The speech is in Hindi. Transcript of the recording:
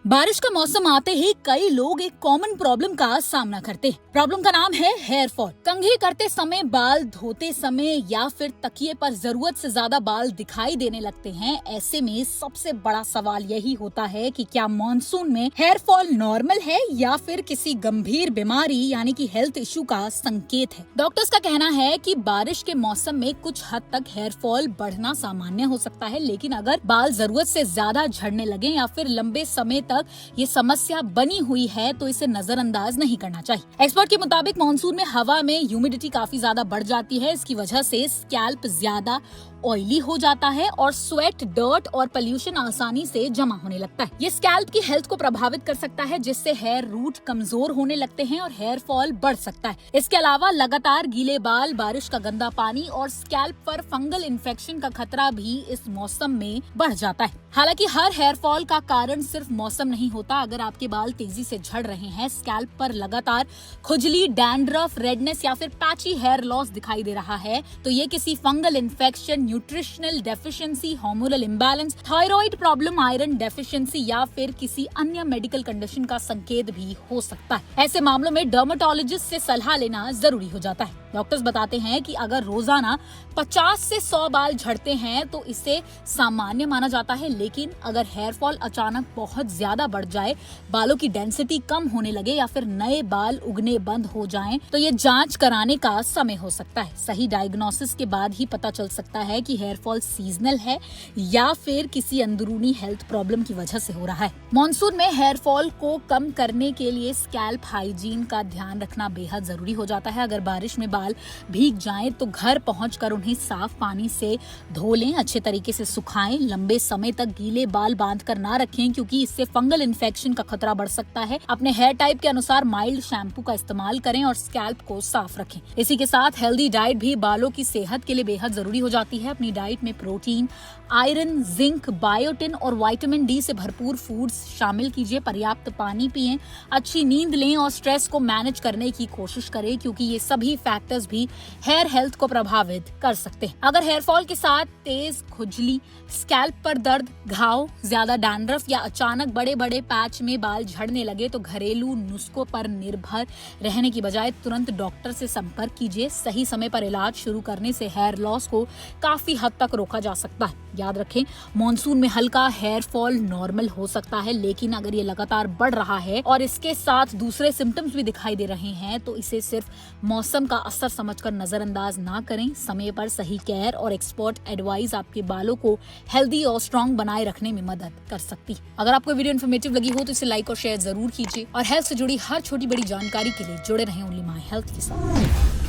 बारिश का मौसम आते ही कई लोग एक कॉमन प्रॉब्लम का सामना करते हैं। प्रॉब्लम का नाम है हेयर फॉल। कंघी करते समय, बाल धोते समय या फिर तकिए पर जरूरत से ज्यादा बाल दिखाई देने लगते हैं। ऐसे में सबसे बड़ा सवाल यही होता है कि क्या मॉनसून में हेयर फॉल नॉर्मल है या फिर किसी गंभीर बीमारी यानी कि हेल्थ इशू का संकेत है। डॉक्टर्स का कहना है कि बारिश के मौसम में कुछ हद तक हेयर फॉल बढ़ना सामान्य हो सकता है, लेकिन अगर बाल जरूरत से ज्यादा झड़ने लगे या फिर लंबे समय तक ये समस्या बनी हुई है तो इसे नजरअंदाज नहीं करना चाहिए। एक्सपर्ट के मुताबिक मानसून में हवा में ह्यूमिडिटी काफी ज्यादा बढ़ जाती है। इसकी वजह से स्कैल्प ज्यादा ऑयली हो जाता है और स्वेट, डर्ट और पोल्यूशन आसानी से जमा होने लगता है। ये स्कैल्प की हेल्थ को प्रभावित कर सकता है, जिससे हेयर रूट कमजोर होने लगते हैं और हेयर फॉल बढ़ सकता है। इसके अलावा लगातार गीले बाल, बारिश का गंदा पानी और स्कैल्प पर फंगल इन्फेक्शन का खतरा भी इस मौसम में बढ़ जाता है। हालांकि हर हेयर फॉल का कारण सिर्फ मौसम नहीं होता। अगर आपके बाल तेजी से झड़ रहे हैं, स्कैल्प पर लगातार खुजली, डैंड्रफ, रेडनेस या फिर पैची हेयर लॉस दिखाई दे रहा है, तो ये किसी fungal infection, nutritional deficiency, hormonal imbalance, thyroid problem, iron deficiency या फिर किसी अन्य मेडिकल कंडीशन का संकेत भी हो सकता है। ऐसे मामलों में डर्मेटोलॉजिस्ट से सलाह लेना जरूरी हो जाता है। डॉक्टर्स बताते हैं कि अगर रोजाना 50 से 100 बाल झड़ते हैं तो इसे सामान्य माना जाता है, लेकिन अगर हेयर फॉल अचानक बहुत ज्यादा बढ़ जाए, बालों की डेंसिटी कम होने लगे या फिर नए बाल उगने बंद हो जाएं, तो ये जांच कराने का समय हो सकता है। सही डायग्नोसिस के बाद ही पता चल सकता है कि हेयर फॉल सीजनल है या फिर किसी अंदरूनी हेल्थ प्रॉब्लम की वजह से हो रहा है। मॉनसून में हेयर फॉल को कम करने के लिए स्कैल्प हाइजीन का ध्यान रखना बेहद जरूरी हो जाता है। अगर बारिश में बाल भीग जाएं तो घर पहुंचकर उन्हें साफ पानी से धो लें, अच्छे तरीके से सुखाएं। लंबे समय तक गीले बाल बांध कर ना रखें, क्योंकि इससे फंगल इन्फेक्शन का खतरा बढ़ सकता है। अपने हेयर टाइप के अनुसार माइल्ड शैम्पू का इस्तेमाल करें और स्कैल्प को साफ रखें। इसी के साथ हेल्दी डाइट भी बालों की सेहत के लिए बेहद जरूरी हो जाती है। अपनी डाइट में प्रोटीन, आयरन, जिंक, बायोटिन और विटामिन डी से भरपूर फूड्स शामिल कीजिए। पर्याप्त पानी पिएं, अच्छी नींद लें और स्ट्रेस को मैनेज करने की कोशिश करें, क्योंकि ये सभी फैक्टर्स भी हेयर हेल्थ को प्रभावित कर सकते हैं। अगर हेयर फॉल के साथ तेज खुजली, स्कैल्प पर दर्द, घाव, ज्यादा डैंड्रफ या अचानक बड़े बड़े पैच में बाल झड़ने लगे तो घरेलू नुस्खों पर निर्भर रहने की बजाय तुरंत डॉक्टर से संपर्क कीजिए। सही समय पर इलाज शुरू करने से हेयर लॉस को काफी हद तक रोका जा सकता है। याद रखें, मॉनसून में हल्का हेयर फॉल नॉर्मल हो सकता है, लेकिन अगर ये लगातार बढ़ रहा है और इसके साथ दूसरे सिम्टम्स भी दिखाई दे रहे हैं तो इसे सिर्फ मौसम का असर समझकर नजरअंदाज ना करें। समय पर सही केयर और एक्सपर्ट एडवाइस आपके बालों को हेल्दी और स्ट्रॉन्ग बनाए रखने में मदद कर सकती है। अगर आपको वीडियो इन्फॉर्मेटिव लगी हो तो इसे लाइक और शेयर जरूर कीजिए और हेल्थ से जुड़ी हर छोटी बड़ी जानकारी के लिए जुड़े रहें ओनली माय हेल्थ के साथ।